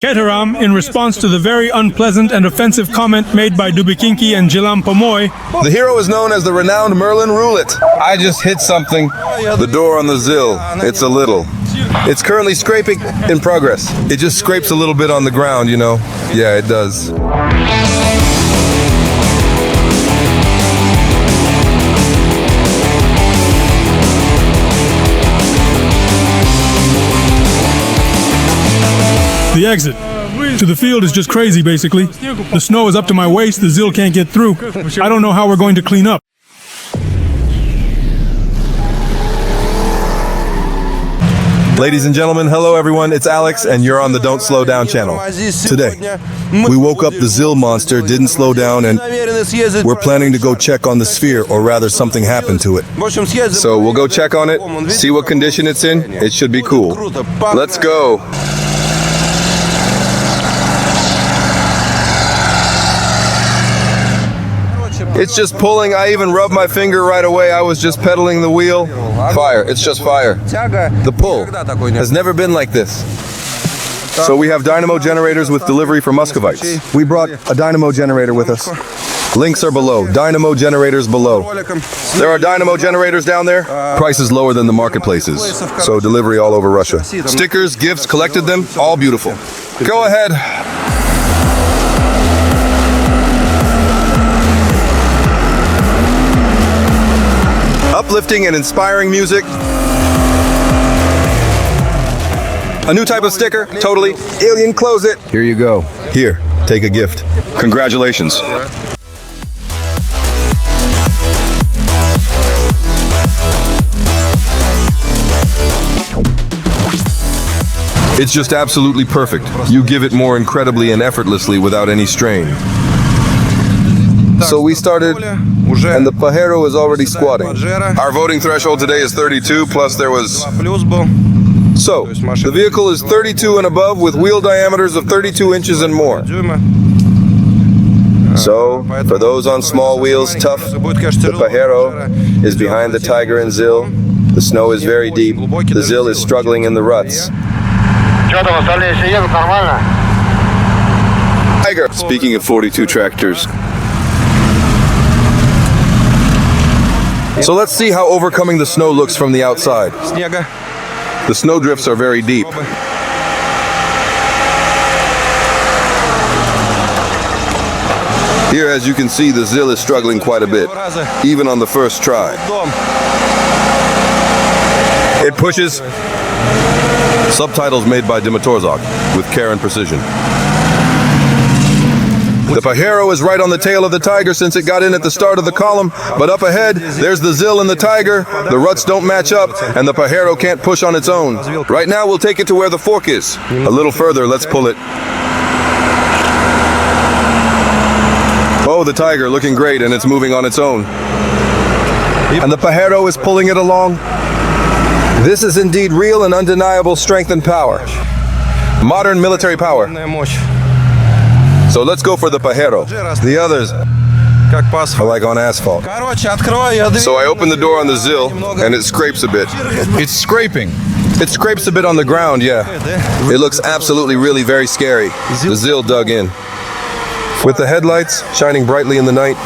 Keteram, in response to the very unpleasant and offensive comment made by Dubikinki and Jilam Pomoy. The hero is known as the renowned Merlin Roulet. I just hit something. The door on the ZIL. It's a little. It's currently scraping in progress. It just scrapes a little bit on the ground, you know. Yeah, it does. The exit to the field is just crazy, basically. The snow is up to my waist, the ZIL can't get through. I don't know how we're going to clean up. Ladies and gentlemen, hello everyone, it's Alex and you're on the Don't Slow Down channel. Today, we woke up the ZIL monster, didn't slow down, and we're planning to go check on the sphere, or rather something happened to it. So we'll go check on it, see what condition it's in. It should be cool. Let's go. It's just pulling. I even rubbed my finger right away. I was just pedaling the wheel. Fire. It's just fire. The pull has never been like this. So we have dynamo generators with delivery for Muscovites. We brought a dynamo generator with us. Links are below. Dynamo generators below. There are dynamo generators down there. Prices lower than the marketplaces. So delivery all over Russia. Stickers, gifts, collected them. All beautiful. Go ahead. Uplifting and inspiring music. A new type of sticker, totally. Alien, close it. Here you go. Here, take a gift. Congratulations. It's just absolutely perfect. You give it more incredibly and effortlessly without any strain. So we started, and the Pajero is already squatting. Our voting threshold today is 32, plus there was... So, the vehicle is 32 and above with wheel diameters of 32 inches and more. So, for those on small wheels, tough, the Pajero is behind the Tigr and ZIL. The snow is very deep. The ZIL is struggling in the ruts. Tigr. Speaking of 42 tractors. So let's see how overcoming the snow looks from the outside. The snow drifts are very deep. Here, as you can see, the ZIL is struggling quite a bit, even on the first try. It pushes. Subtitles made by Dimitrorzak with care and precision. The Pajero is right on the tail of the Tigr since it got in at the start of the column, but up ahead, there's the ZIL and the Tigr. The ruts don't match up, and the Pajero can't push on its own. Right now, we'll take it to where the fork is. A little further, let's pull it. Oh, the Tigr looking great, and it's moving on its own. And the Pajero is pulling it along. This is indeed real and undeniable strength and power. Modern military power. So let's go for the Pajero. The others are like on asphalt. So I open the door on the ZIL, and it scrapes a bit. It's scraping. It scrapes a bit on the ground, yeah. It looks absolutely really very scary. The ZIL dug in. With the headlights shining brightly in the night.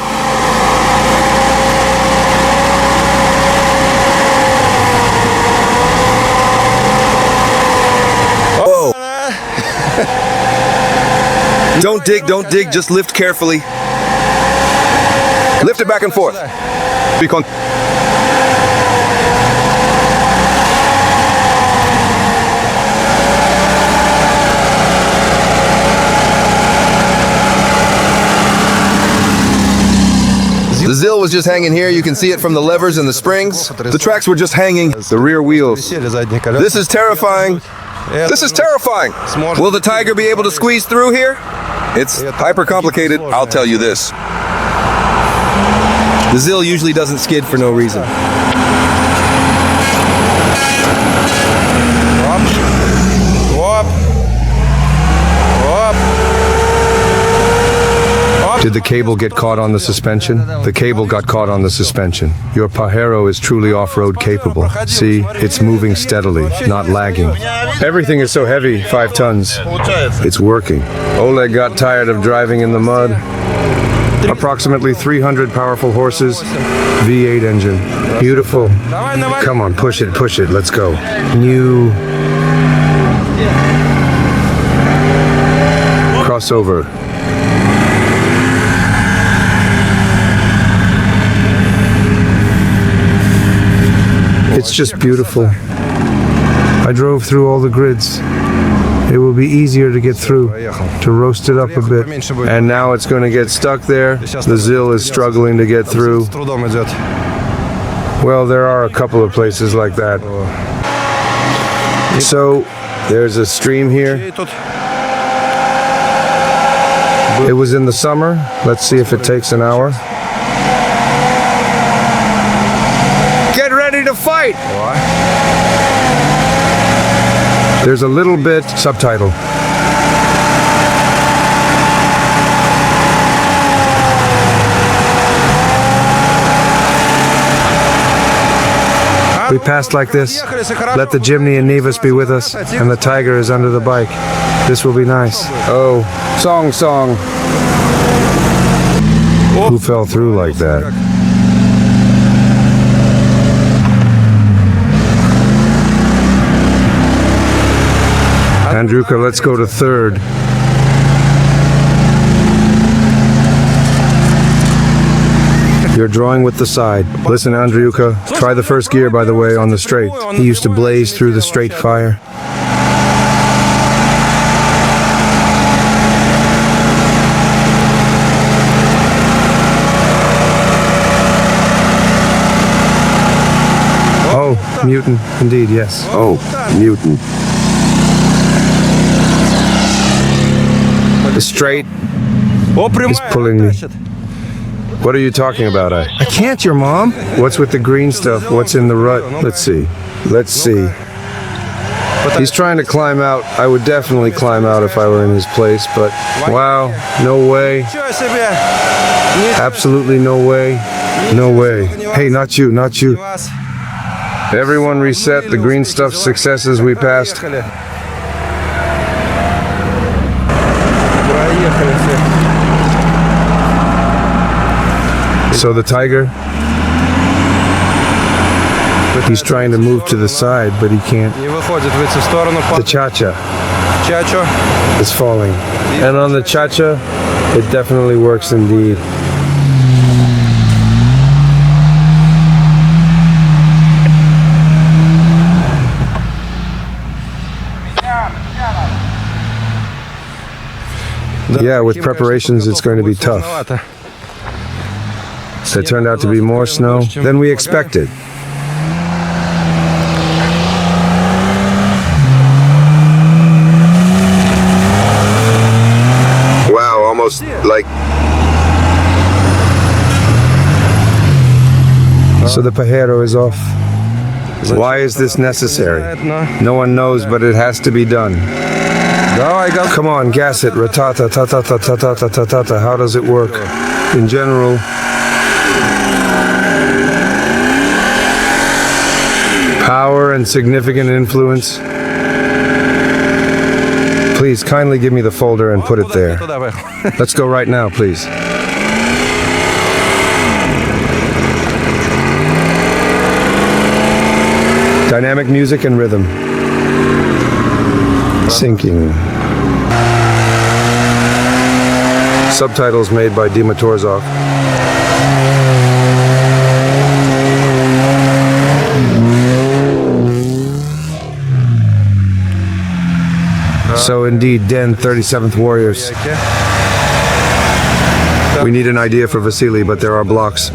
Oh! Don't dig, just lift carefully. Lift it back and forth. The ZIL was just hanging here. You can see it from the levers and the springs. The tracks were just hanging. The rear wheels. This is terrifying. This is terrifying. Will the Tigr be able to squeeze through here? It's hyper complicated, I'll tell you this. The ZIL usually doesn't skid for no reason. Did the cable get caught on the suspension? The cable got caught on the suspension. Your Pajero is truly off-road capable. See, it's moving steadily, not lagging. Everything is so heavy, 5 tons. It's working. Oleg got tired of driving in the mud. Approximately 300 powerful horses, V8 engine. Beautiful. Come on, push it, let's go. New crossover. It's just beautiful. I drove through all the grids. It will be easier to get through, to roast it up a bit. And now it's going to get stuck there. The ZIL is struggling to get through. Well, there are a couple of places like that. So, there's a stream here. It was in the summer. Let's see if it takes an hour. Get ready to fight! There's a little bit subtitle. We passed like this. Let the Jimny and Nivus be with us, and the Tiger is under the bike. This will be nice. Oh, song. Who fell through like that? Andruka, let's go to third. You're drawing with the side. Listen, Andriuka, try the first gear, by the way, on the straight. He used to blaze through the straight fire. Oh, mutant, indeed, yes. Oh, mutant. The straight is pulling me. What are you talking about? I can't, your mom. What's with the green stuff? What's in the rut? Let's see. He's trying to climb out. I would definitely climb out if I were in his place, but wow, no way. Absolutely no way. No way. Hey, not you. Everyone reset. The green stuff successes we passed. So the Tiger, he's trying to move to the side, but he can't. The Cha-Cha is falling. And on the Cha-Cha, it definitely works indeed. Yeah, with preparations, it's going to be tough. There turned out to be more snow than we expected. Wow, almost like... So the Pajero is off. Why is this necessary? No one knows, but it has to be done. Come on, gas it. Ratata, ta-ta-ta, ta-ta-ta, ta-ta-ta. How does it work? In general... Power and significant influence. Please kindly give me the folder and put it there. Let's go right now, please. Dynamic music and rhythm. Syncing. Subtitles made by Dima Torzok. So indeed, Den, 37th Warriors. We need an idea for Vasily, but there are blocks.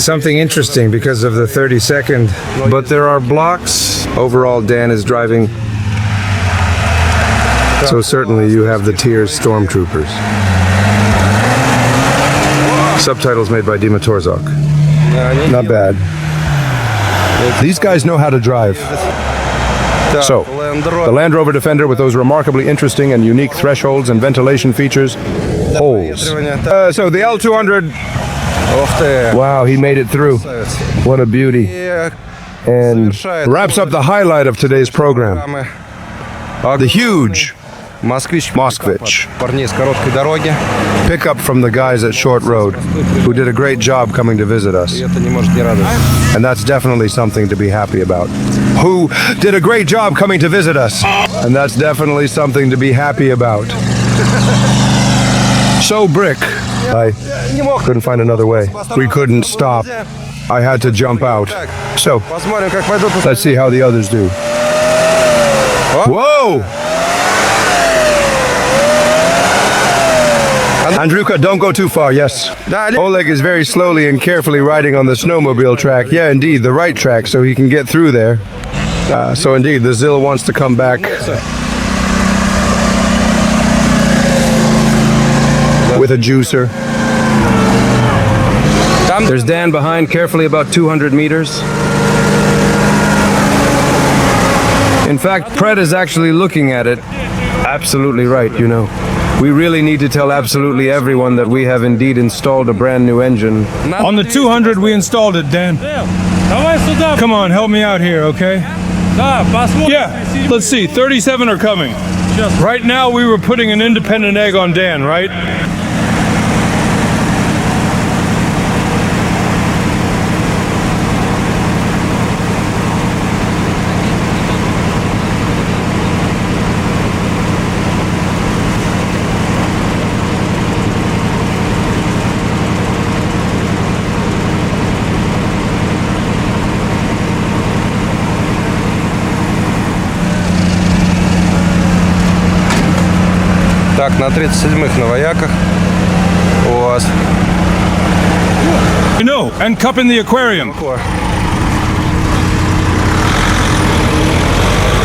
Something interesting because of the 32nd, but there are blocks. Overall, Dan is driving. So certainly you have the Tiers Stormtroopers. Subtitles made by Dima Torzok. Not bad. These guys know how to drive. So, the Land Rover Defender with those remarkably interesting and unique thresholds and ventilation features holes. So the L200, wow, he made it through. What a beauty. And wraps up the highlight of today's program. The huge Moskvich pickup from the guys at Short Road, who did a great job coming to visit us. And that's definitely something to be happy about. Who did a great job coming to visit us. And that's definitely something to be happy about. So Brick, I couldn't find another way. We couldn't stop. I had to jump out. So, let's see how the others do. Whoa! Andruka, don't go too far, yes. Oleg is very slowly and carefully riding on the snowmobile track. Yeah, indeed, the right track, so he can get through there. So indeed, the ZIL wants to come back with a juicer. There's Dan behind, carefully about 200 meters. In fact, Pred is actually looking at it. Absolutely right, you know. We really need to tell absolutely everyone that we have indeed installed a brand new engine. On the 200, we installed it, Dan. Come on, help me out here, okay? Yeah, let's see, 37 are coming. Right now, we were putting an independent egg on Dan, right? Так, на 37-х на вояках у вас. You know, and cup in the aquarium.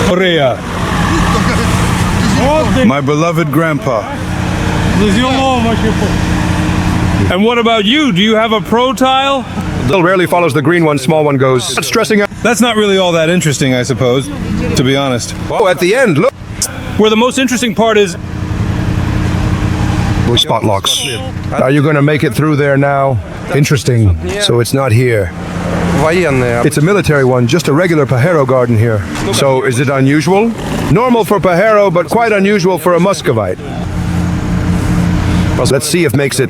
Korea. My beloved grandpa. And what about you? Do you have a pro tile? ZIL rarely follows the green one, small one goes. Stressing out. That's not really all that interesting, I suppose, to be honest. Oh, at the end, look. Where the most interesting part is... Spot locks. Are you going to make it through there now? Interesting. So it's not here. It's a military one, just a regular Pajero garden here. So is it unusual? Normal for Pajero, but quite unusual for a Muscovite. Let's see if makes it.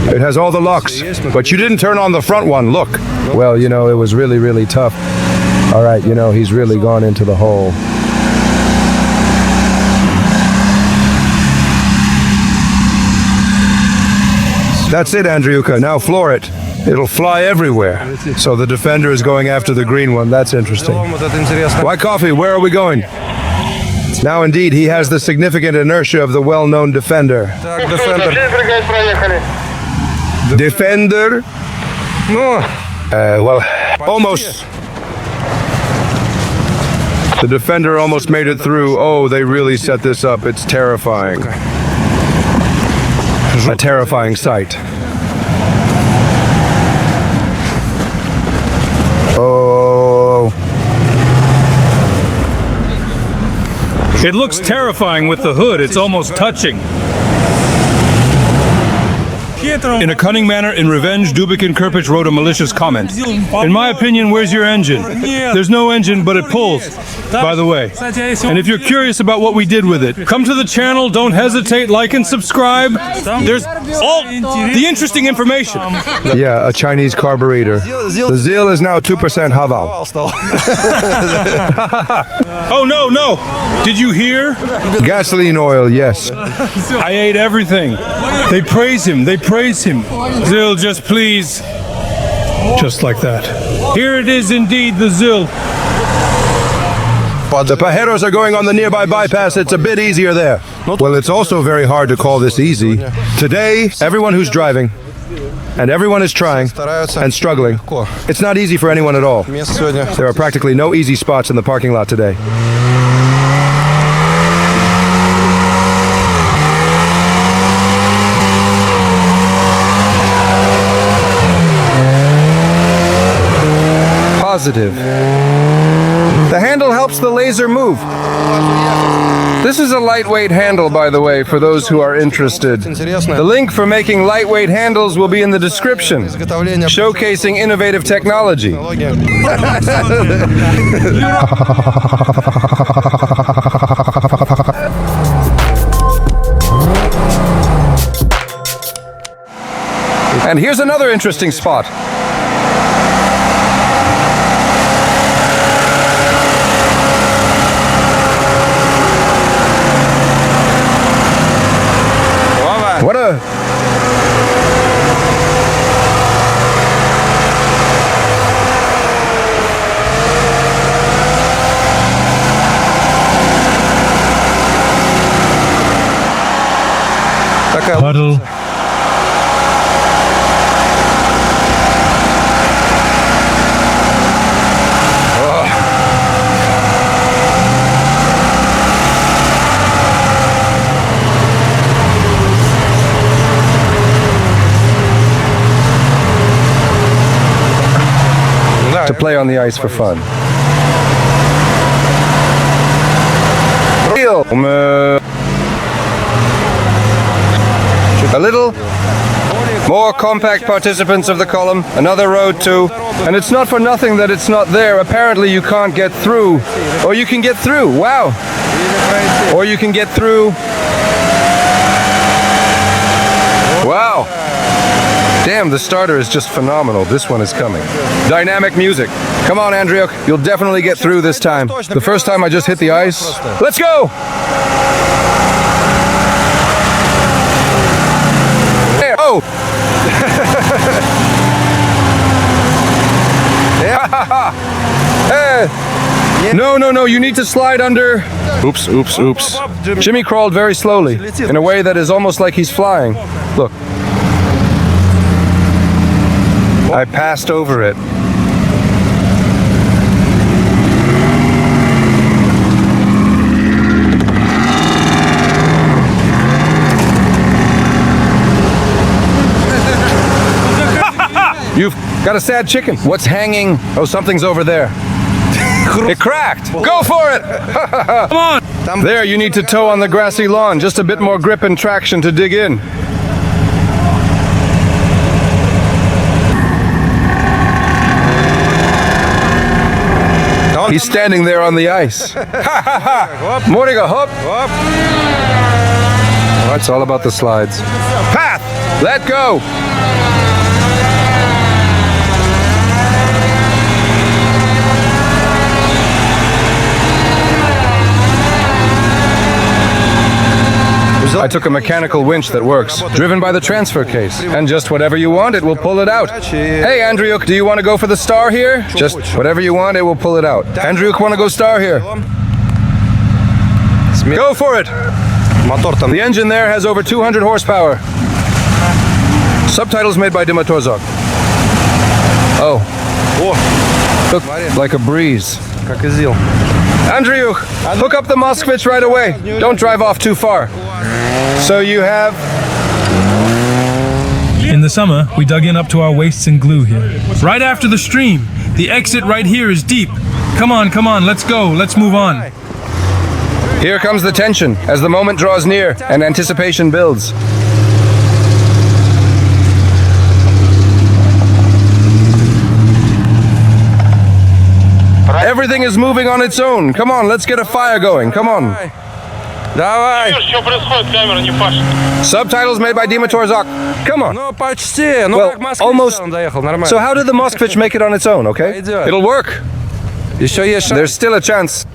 It has all the locks, but you didn't turn on the front one, look. Well, you know, it was really, really tough. All right, you know, he's really gone into the hole. That's it, Andriuka. Now floor it. It'll fly everywhere. So the defender is going after the green one. That's interesting. Why coffee? Where are we going? Now, indeed, he has the significant inertia of the well-known defender. Defender? Well, almost. The defender almost made it through. Oh, they really set this up. It's terrifying. A terrifying sight. Oh. It looks terrifying with the hood. It's almost touching. In a cunning manner, in revenge, Dubik and Kirpich wrote a malicious comment. In my opinion, where's your engine? There's no engine, but it pulls, by the way. And if you're curious about what we did with it, come to the channel, don't hesitate, like and subscribe. There's all the interesting information. Yeah, a Chinese carburetor. The ZIL is now 2% Haval. Oh, no, no. Did you hear? Gasoline oil, yes. I ate everything. They praise him. They praise him. ZIL, just please. Just like that. Here it is indeed, the ZIL. The Pajeros are going on the nearby bypass. It's a bit easier there. Well, it's also very hard to call this easy. Today, everyone who's driving, and everyone is trying and struggling. It's not easy for anyone at all. There are practically no easy spots in the parking lot today. Positive. The handle helps the laser move. This is a lightweight handle, by the way, for those who are interested. The link for making lightweight handles will be in the description, showcasing innovative technology. And here's another interesting spot. What a... Puddle. to play on the ice for fun. A little more compact participants of the column, another road too, and it's not for nothing that it's not there. Apparently you can't get through, or you can get through, wow, or you can get through, wow. Damn, the starter is just phenomenal. This one is coming. Dynamic music. Come on, Andriuk. You'll definitely get through this time. The first time I just hit the ice. Let's go! There. Oh! No, you need to slide under. Oops. Jimmy crawled very slowly, in a way that is almost like he's flying. Look. I passed over it. You've got a sad chicken. What's hanging? Oh, something's over there. It cracked. Go for it. Come on. There, you need to toe on the grassy lawn. Just a bit more grip and traction to dig in. He's standing there on the ice. Mordiga, hop. Oh, it's all about the slides. Path! Let go! I took a mechanical winch that works, driven by the transfer case. And just whatever you want, it will pull it out. Hey, Andriuk, do you want to go for the star here? Just whatever you want, it will pull it out. Andriuk, want to go star here? Go for it! The engine there has over 200 horsepower. Subtitles made by Dimatorzok. Oh. Look like a breeze. Andriuk, hook up the Moskvich right away. Don't drive off too far. So you have... In the summer, we dug in up to our waists in glue here. Right after the stream. The exit right here is deep. Come on, let's go. Let's move on. Here comes the tension as the moment draws near and anticipation builds. Everything is moving on its own. Come on, let's get a fire going. Come on. Subtitles made by Dimatorzok. Come on. Well, almost. So how did the Moskvich make it on its own, okay? It'll work. There's still a chance.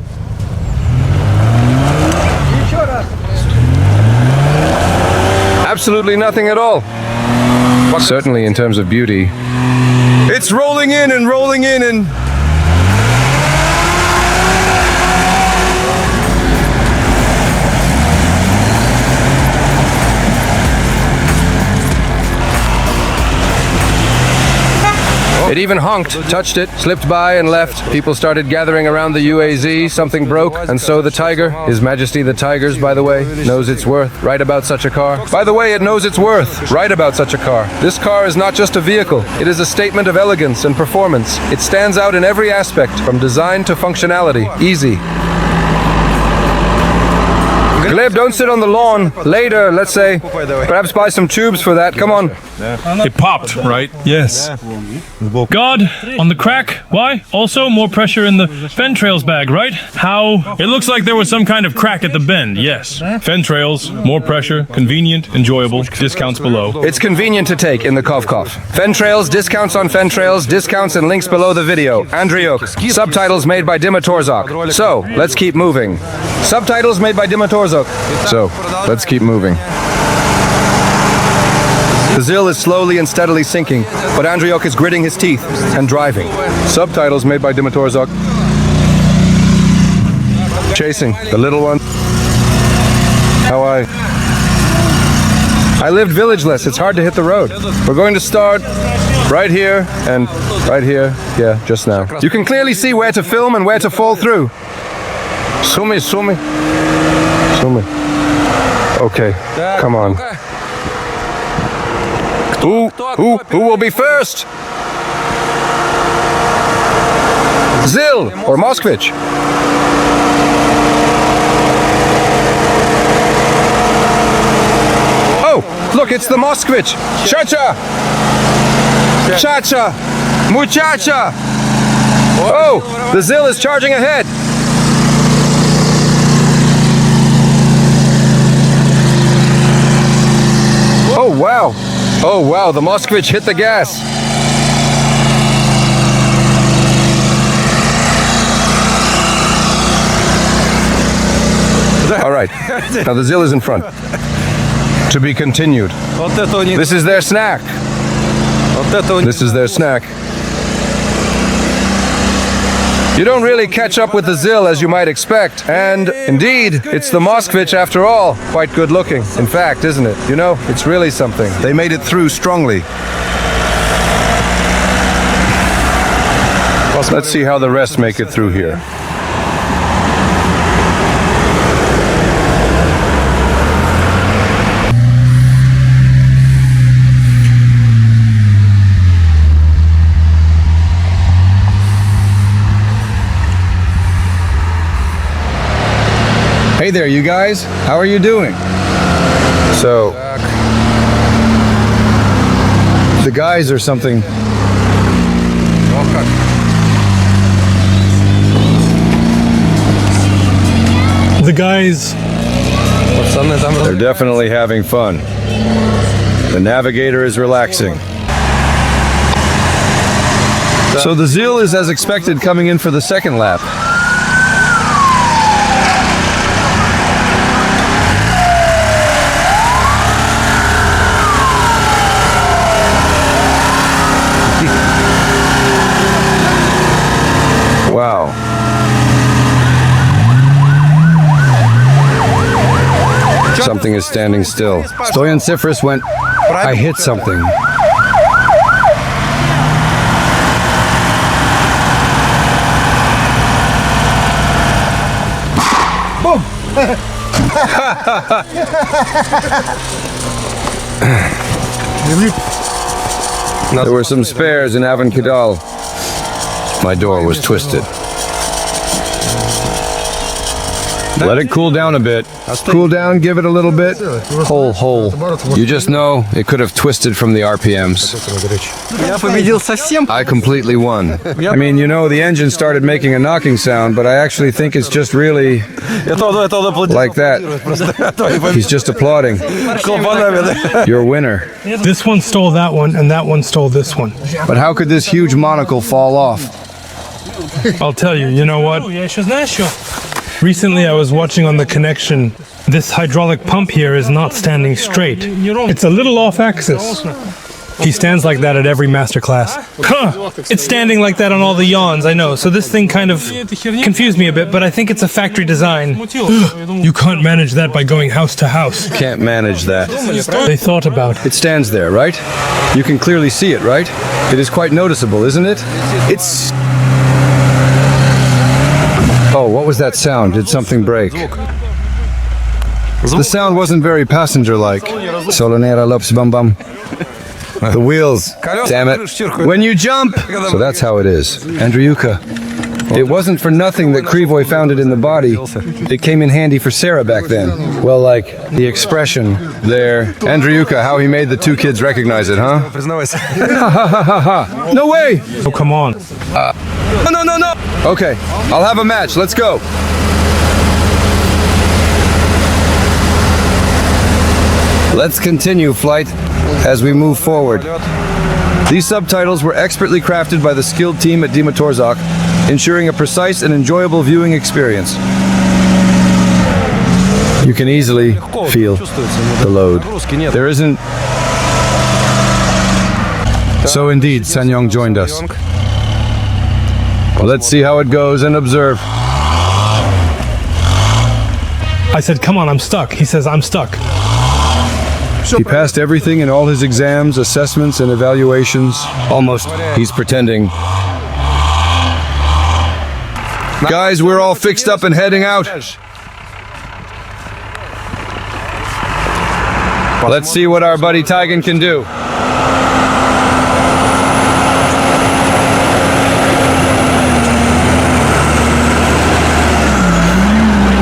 Absolutely nothing at all. Certainly in terms of beauty. It's rolling in and rolling in and... It even honked, touched it, slipped by and left. People started gathering around the UAZ, something broke, and so the Tiger, His Majesty the Tigers, by the way, knows its worth, right about such a car. By the way, it knows its worth, right about such a car. This car is not just a vehicle, it is a statement of elegance and performance. It stands out in every aspect, from design to functionality. Easy. Gleb, don't sit on the lawn. Later, let's say. Perhaps buy some tubes for that. Come on. It popped, right? Yes. God, on the crack. Why? Also, more pressure in the Fentrails bag, right? How? It looks like there was some kind of crack at the bend, yes. Fentrails, more pressure, convenient, enjoyable, discounts below. It's convenient to take in the Kovkov. Fentrails, discounts on Fentrails, discounts and links below the video. Andriuk. Subtitles made by Dima Torzak. So, let's keep moving. Subtitles made by Dima Torzak. So, let's keep moving. The ZIL is slowly and steadily sinking, but Andriuk is gritting his teeth and driving. Subtitles made by Dima Torzak. Chasing the little one. How I lived villageless. It's hard to hit the road. We're going to start right here and right here. Yeah, just now. You can clearly see where to film and where to fall through. Sumi. Okay, come on. Who will be first? ZIL or Moskvich? Oh, look, it's the Moskvich. Cha-cha! Cha-cha! Muchacha! Oh, the ZIL is charging ahead. Oh, wow. Oh, wow, the Moskvich hit the gas. All right, now the ZIL is in front. To be continued. This is their snack. This is their snack. You don't really catch up with the ZIL as you might expect. And indeed, it's the Moskvich after all. Quite good looking. In fact, isn't it? You know, it's really something. They made it through strongly. Let's see how the rest make it through here. Hey there, you guys. How are you doing? So, The guys or something. The guys. They're definitely having fun. The navigator is relaxing. So the ZIL is as expected coming in for the second lap. Wow. Something is standing still. Stoyan Cifris went, I hit something. Boom! There were some spares in Avon Kidal. My door was twisted. Let it cool down a bit. Cool down, give it a little bit. Hole. You just know it could have twisted from the RPMs. I completely won. I mean, you know, the engine started making a knocking sound, but I actually think it's just really like that. He's just applauding. You're a winner. This one stole that one, and that one stole this one. But how could this huge monocle fall off? I'll tell you, you know what? Recently I was watching on the connection. This hydraulic pump here is not standing straight. It's a little off axis. He stands like that at every masterclass. Huh! It's standing like that on all the yawns, I know. So this thing kind of confused me a bit, but I think it's a factory design. You can't manage that by going house to house. Can't manage that. They thought about it. It stands there, right? You can clearly see it, right? It is quite noticeable, isn't it? It's... Oh, what was that sound? Did something break? The sound wasn't very passenger-like. Solonera lops bum bum. The wheels. Damn it. When you jump! So that's how it is. Andriuka. It wasn't for nothing that Krivoy found it in the body. It came in handy for Sarah back then. Well, like, the expression there. Andriuka, how he made the two kids recognize it, huh? No way! Oh, come on. No. Okay, I'll have a match. Let's go. Let's continue flight as we move forward. These subtitles were expertly crafted by the skilled team at Dimotorzok, ensuring a precise and enjoyable viewing experience. You can easily feel the load. There isn't... So indeed, Sanyong joined us. Let's see how it goes and observe. I said, come on, I'm stuck. He says, I'm stuck. He passed everything in all his exams, assessments, and evaluations. Almost. He's pretending. Guys, we're all fixed up and heading out. Let's see what our buddy Tigan can do.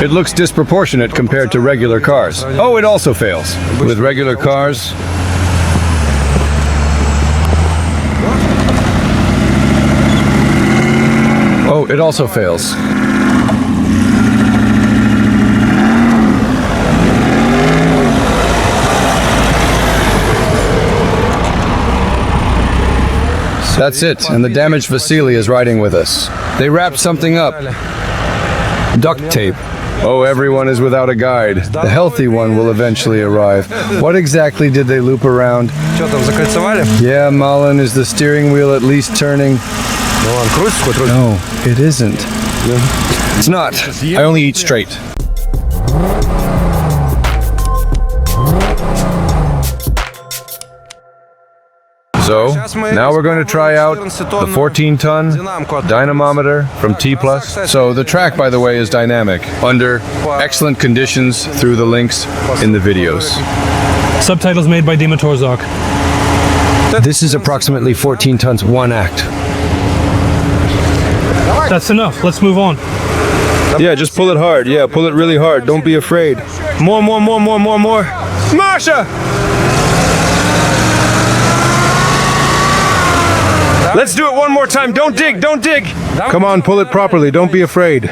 It looks disproportionate compared to regular cars. Oh, it also fails. With regular cars... Oh, it also fails. That's it, and the damaged Vasily is riding with us. They wrapped something up. Duct tape. Oh, everyone is without a guide. The healthy one will eventually arrive. What exactly did they loop around? Yeah, Malin, is the steering wheel at least turning? No, it isn't. It's not. I only eat straight. So, now we're going to try out the 14-ton dynamometer from T+. So the track, by the way, is dynamic, under excellent conditions through the links in the videos. Subtitles made by Dimotorzok. This is approximately 14 tons, one act. That's enough. Let's move on. Yeah, just pull it hard. Yeah, pull it really hard. Don't be afraid. More. Masha! Let's do it one more time. Don't dig. Come on, pull it properly. Don't be afraid.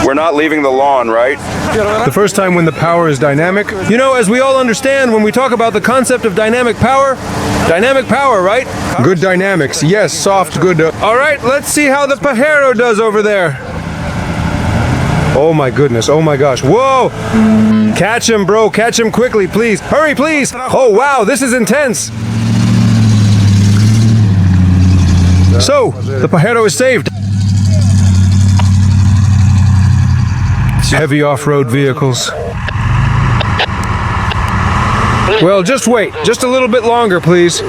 We're not leaving the lawn, right? The first time when the power is dynamic. You know, as we all understand, when we talk about the concept of dynamic power, right? Good dynamics. Yes, soft, good. All right, let's see how the Pajero does over there. Oh my goodness, oh my gosh, whoa! Catch him, bro, catch him quickly, please. Hurry, please! Oh wow, this is intense! So, the Pajero is saved. Heavy off-road vehicles. Well, just wait, just a little bit longer, please.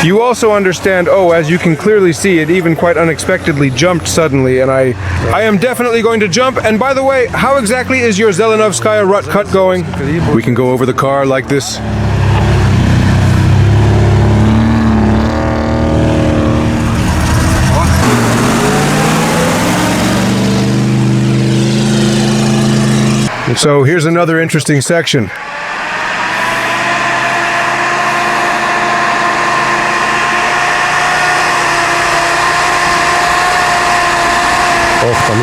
You also understand, oh, as you can clearly see, it even quite unexpectedly jumped suddenly, and I am definitely going to jump. And by the way, how exactly is your Zelenovskaya rut cut going? We can go over the car like this. So here's another interesting section.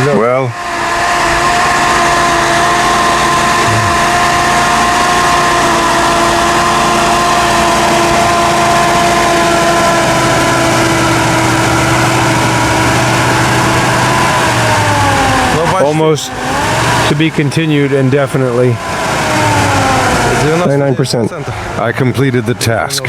Well, Almost to be continued indefinitely. 99%. I completed the task.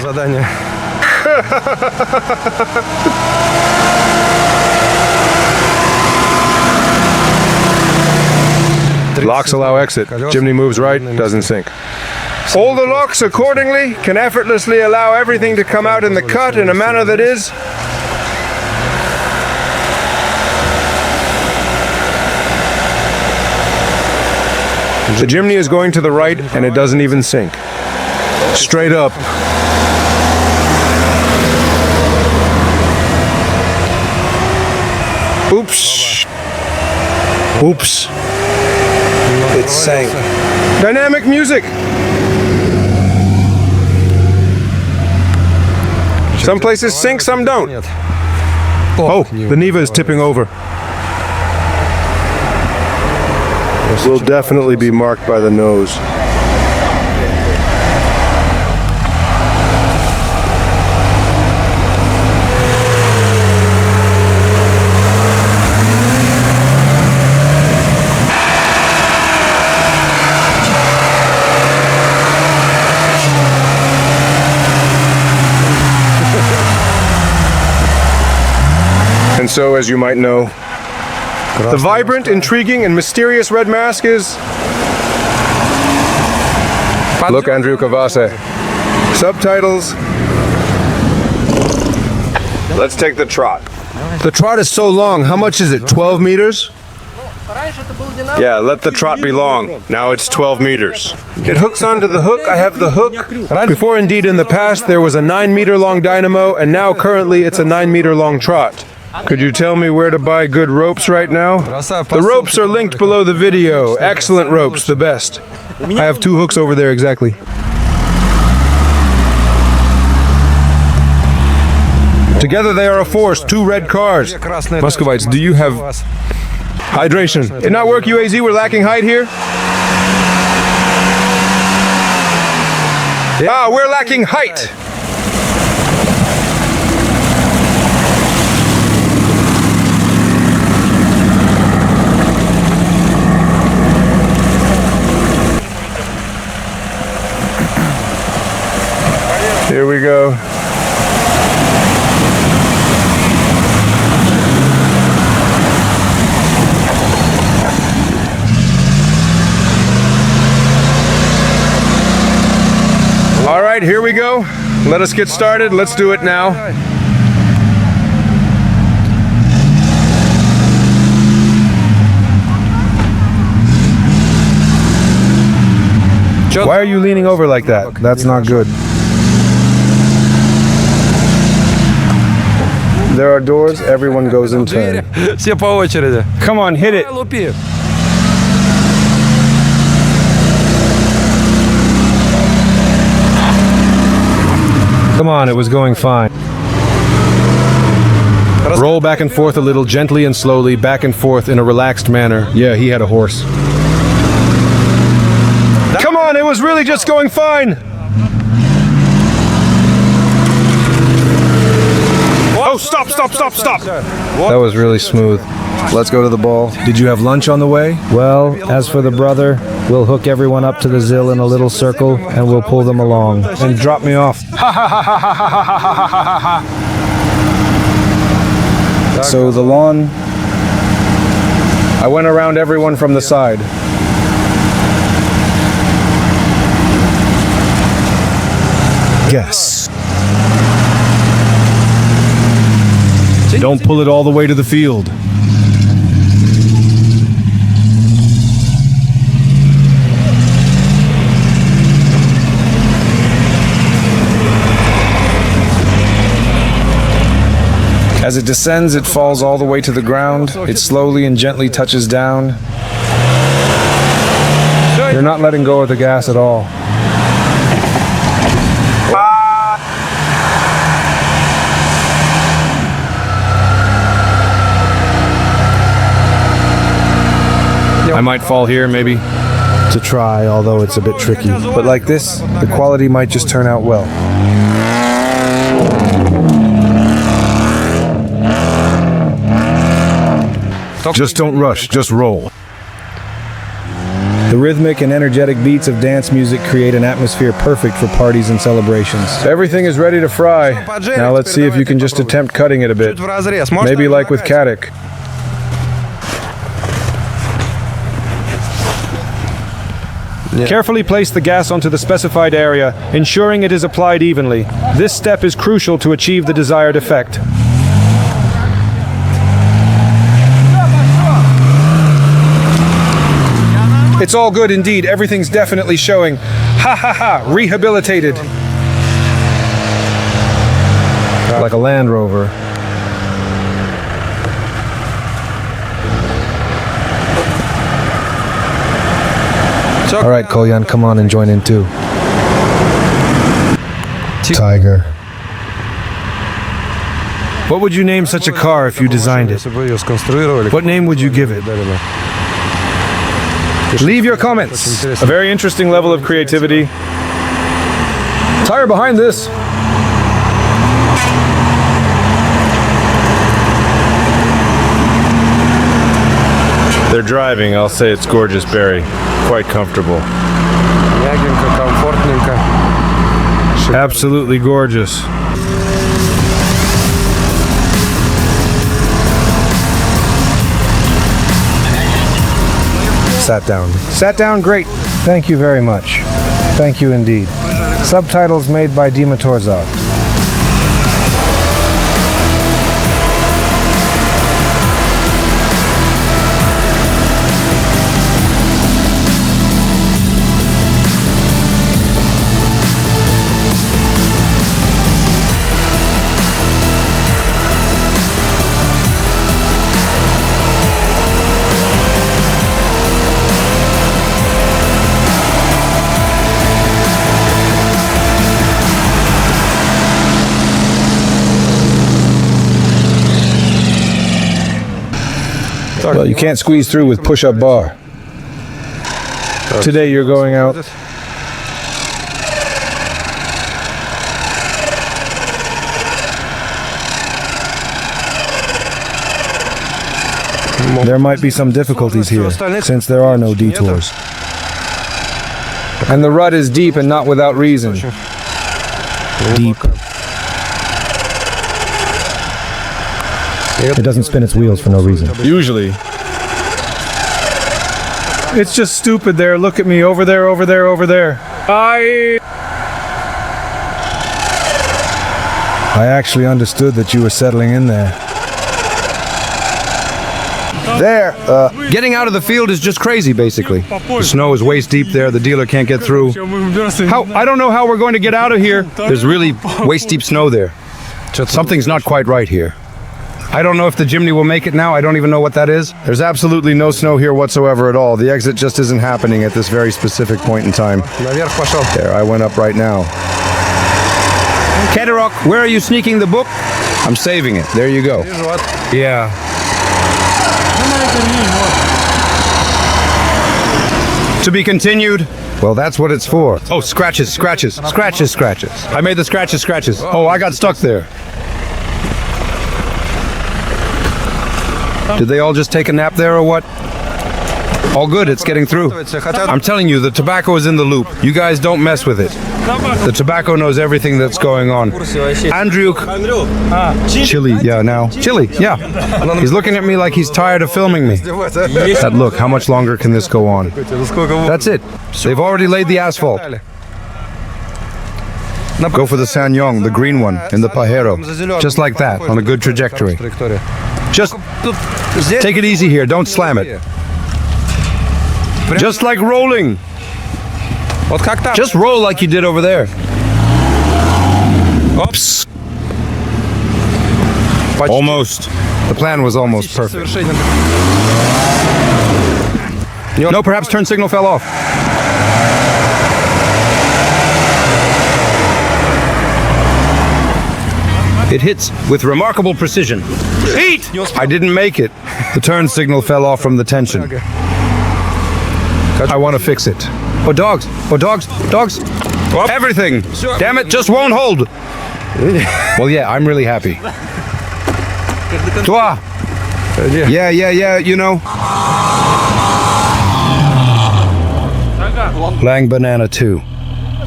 Locks allow exit. Chimney moves right, doesn't sink. All the locks accordingly can effortlessly allow everything to come out in the cut in a manner that is the chimney is going to the right and it doesn't even sink. Straight up. Oops. Oops. It sank. Dynamic music. Some places sink, some don't. Oh, the Neva is tipping over. Will definitely be marked by the nose. And so, as you might know, the vibrant, intriguing, and mysterious red mask is... Look, Andrew Kavase. Subtitles. Let's take the trot. The trot is so long. How much is it? 12 meters? Yeah, let the trot be long. Now it's 12 meters. It hooks onto the hook. I have the hook. Before, indeed, in the past, there was a 9-meter long dynamo, and now currently it's a 9-meter long trot. Could you tell me where to buy good ropes right now? The ropes are linked below the video. Excellent ropes, the best. I have 2 hooks over there exactly. Together they are a force, 2 red cars. Muscovites, do you have hydration? Did not work, UAZ, we're lacking height here. Ah, we're lacking height. Here we go. All right, here we go. Let us get started. Let's do it now. Why are you leaning over like that? That's not good. There are doors, everyone goes in turn. Все по очереди. Come on, hit it. Лупи. Come on, it was going fine. Roll back and forth a little, gently and slowly, back and forth in a relaxed manner. Yeah, he had a horse. Come on, it was really just going fine. Oh, stop, stop, stop, stop. That was really smooth. Let's go to the ball. Did you have lunch on the way? Well, as for the brother, we'll hook everyone up to the ZIL in a little circle and we'll pull them along. And drop me off. So the lawn, I went around everyone from the side. Guess. Don't pull it all the way to the field. As it descends, it falls all the way to the ground. It slowly and gently touches down. You're not letting go of the gas at all. I might fall here, maybe. To try, although it's a bit tricky. But like this, the quality might just turn out well. Just don't rush, just roll. rhythmic and energetic beats of dance music create an atmosphere perfect for parties and celebrations. Everything is ready to fry. Now let's see if you can just attempt cutting it a bit. Maybe like with Katic. Carefully place the gas onto the specified area, ensuring it is applied evenly. This step is crucial to achieve the desired effect. It's all good indeed. Everything's definitely showing. Ha ha ha! Rehabilitated. Like a Land Rover. All right, Kolyan, come on and join in too. Tiger. What would you name such a car if you designed it? What name would you give it? Leave your comments. A very interesting level of creativity. Tire behind this. They're driving. I'll say it's gorgeous, Barry. Quite comfortable. Absolutely gorgeous. Sat down. Sat down, great. Thank you very much. Thank you indeed. Subtitles made by Dima Torzov. Well, you can't squeeze through with push-up bar. Today you're going out. There might be some difficulties here, since there are no detours. And the rut is deep and not without reason. Deep. It doesn't spin its wheels for no reason. Usually. It's just stupid there. Look at me. Over there, over there, over there. I actually understood that you were settling in there. Getting out of the field is just crazy, basically. The snow is waist deep there. The dealer can't get through. I don't know how we're going to get out of here. There's really waist deep snow there. Something's not quite right here. I don't know if the Jimny will make it now. I don't even know what that is. There's absolutely no snow here whatsoever at all. The exit just isn't happening at this very specific point in time. There, I went up right now. Katarok, where are you sneaking the book? I'm saving it. There you go. Yeah. To be continued. Well, that's what it's for. Oh, scratches, scratches, scratches, scratches. I made the scratches, scratches. Oh, I got stuck there. Did they all just take a nap there or what? All good, it's getting through. I'm telling you, the tobacco is in the loop. You guys don't mess with it. The tobacco knows everything that's going on. Andrew. Chili, yeah, now. Chili, yeah. He's looking at me like he's tired of filming me. That look, how much longer can this go on? That's it. They've already laid the asphalt. Go for the Sanyong, the green one, in the Pajero. Just like that, on a good trajectory. Just take it easy here, don't slam it. Just like rolling. Just roll like you did over there. Oops. Almost. The plan was almost perfect. No, perhaps turn signal fell off. It hits with remarkable precision. Eat! I didn't make it. The turn signal fell off from the tension. I want to fix it. Oh, dogs! Oh, dogs! Dogs! Everything! Damn it, just won't hold! Well, yeah, I'm really happy. Toi! Yeah, you know. Lang banana too.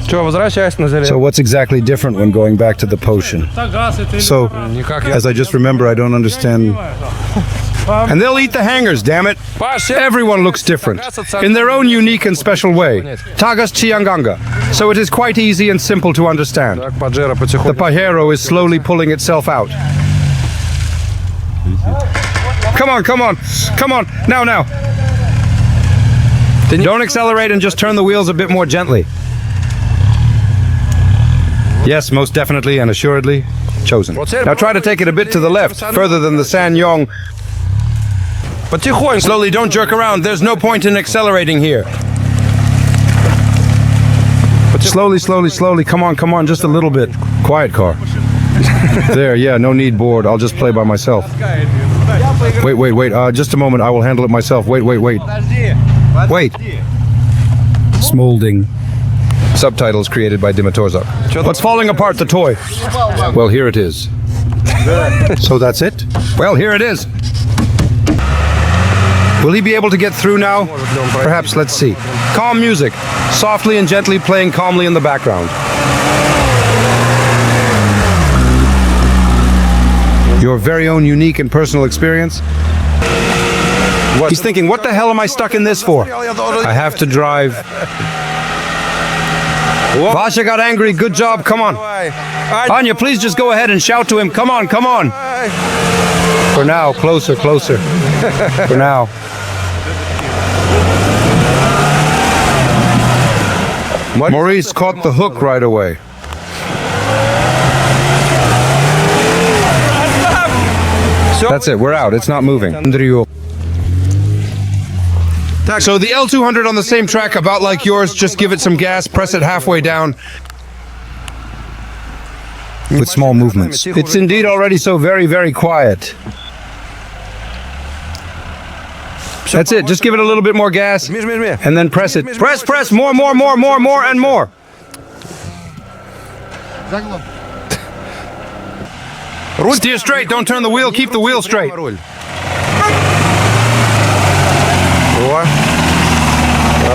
So what's exactly different when going back to the potion? So, as I just remember, I don't understand. And they'll eat the hangers, damn it. Everyone looks different, in their own unique and special way. Tagas Chianganga. So it is quite easy and simple to understand. The pajero is slowly pulling itself out. Come on, come on, come on, now. Don't accelerate and just turn the wheels a bit more gently. Yes, most definitely and assuredly chosen. Now try to take it a bit to the left, further than the Sanyong. Slowly, don't jerk around. There's no point in accelerating here. Slowly. Come on, just a little bit. Quiet car. There, yeah, no need board. I'll just play by myself. Wait. Just a moment. I will handle it myself. Wait. Smolding. Subtitles created by Dimatorzak. What's falling apart, the toy? Well, here it is. So that's it? Well, here it is. Will he be able to get through now? Perhaps, let's see. Calm music, softly and gently playing calmly in the background. Your very own unique and personal experience. He's thinking, what the hell am I stuck in this for? I have to drive. Vasha got angry. Good job. Come on. Anya, please just go ahead and shout to him. Come on. For now, closer. For now. Maurice caught the hook right away. That's it. We're out. It's not moving. So the L200 on the same track, about like yours, just give it some gas, press it halfway down. With small movements. It's indeed already so very, very quiet. That's it, just give it a little bit more gas, and then press it. Press, more, and more. Steer straight, don't turn the wheel, keep the wheel straight.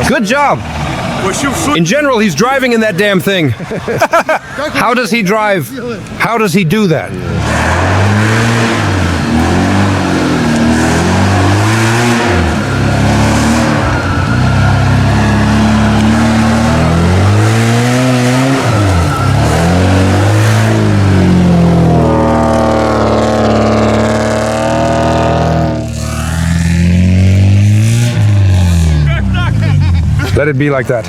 Good job. In general, he's driving in that damn thing. How does he drive? How does he do that? Let it be like that.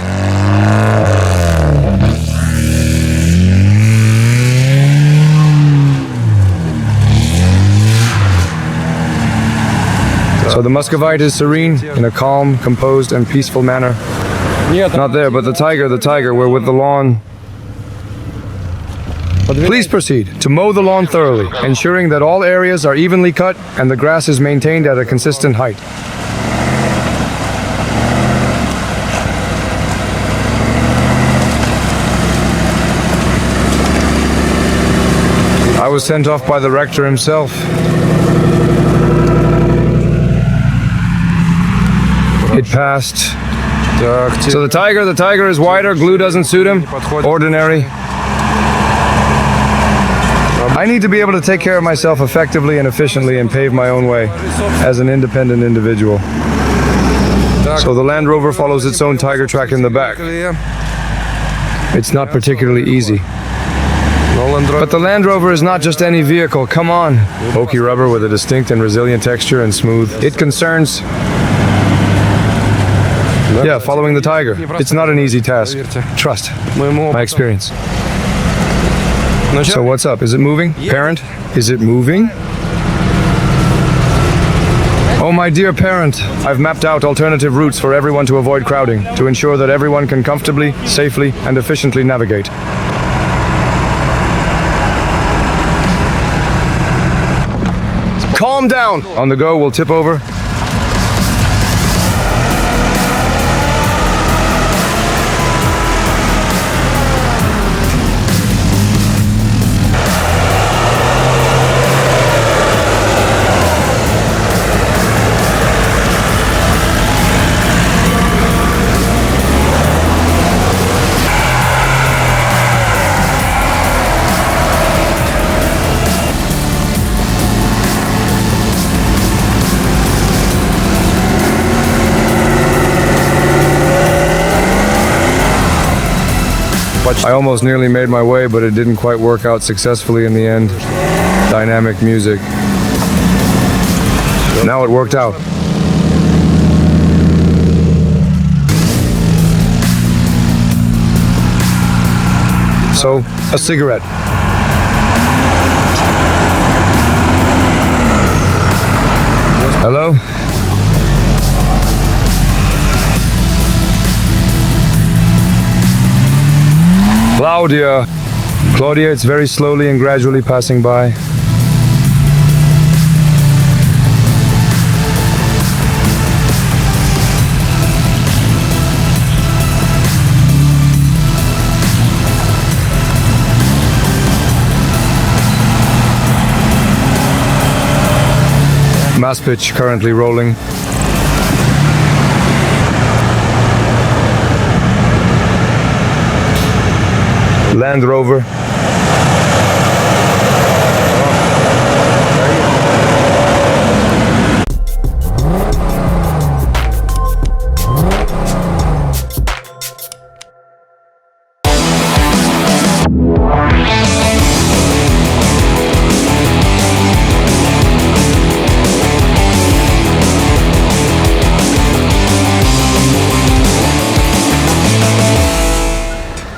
So the Muscovite is serene in a calm, composed, and peaceful manner. Not there, but the Tiger, we're with the lawn. Please proceed to mow the lawn thoroughly, ensuring that all areas are evenly cut and the grass is maintained at a consistent height. I was sent off by the rector himself. It passed. So the Tiger is wider, glue doesn't suit him. Ordinary. I need to be able to take care of myself effectively and efficiently and pave my own way as an independent individual. So the Land Rover follows its own Tiger track in the back. It's not particularly easy. But the Land Rover is not just any vehicle, come on. Oaky rubber with a distinct and resilient texture and smooth. It concerns... Yeah, following the Tiger. It's not an easy task. Trust. My experience. So what's up? Is it moving? Parent? Is it moving? Oh my dear parent, I've mapped out alternative routes for everyone to avoid crowding, to ensure that everyone can comfortably, safely, and efficiently navigate. Calm down! On the go, we'll tip over. I almost nearly made my way, but it didn't quite work out successfully in the end. Dynamic music. Now it worked out. So, a cigarette. Hello? Claudia. Claudia, it's very slowly and gradually passing by. Mass pitch currently rolling. Land Rover.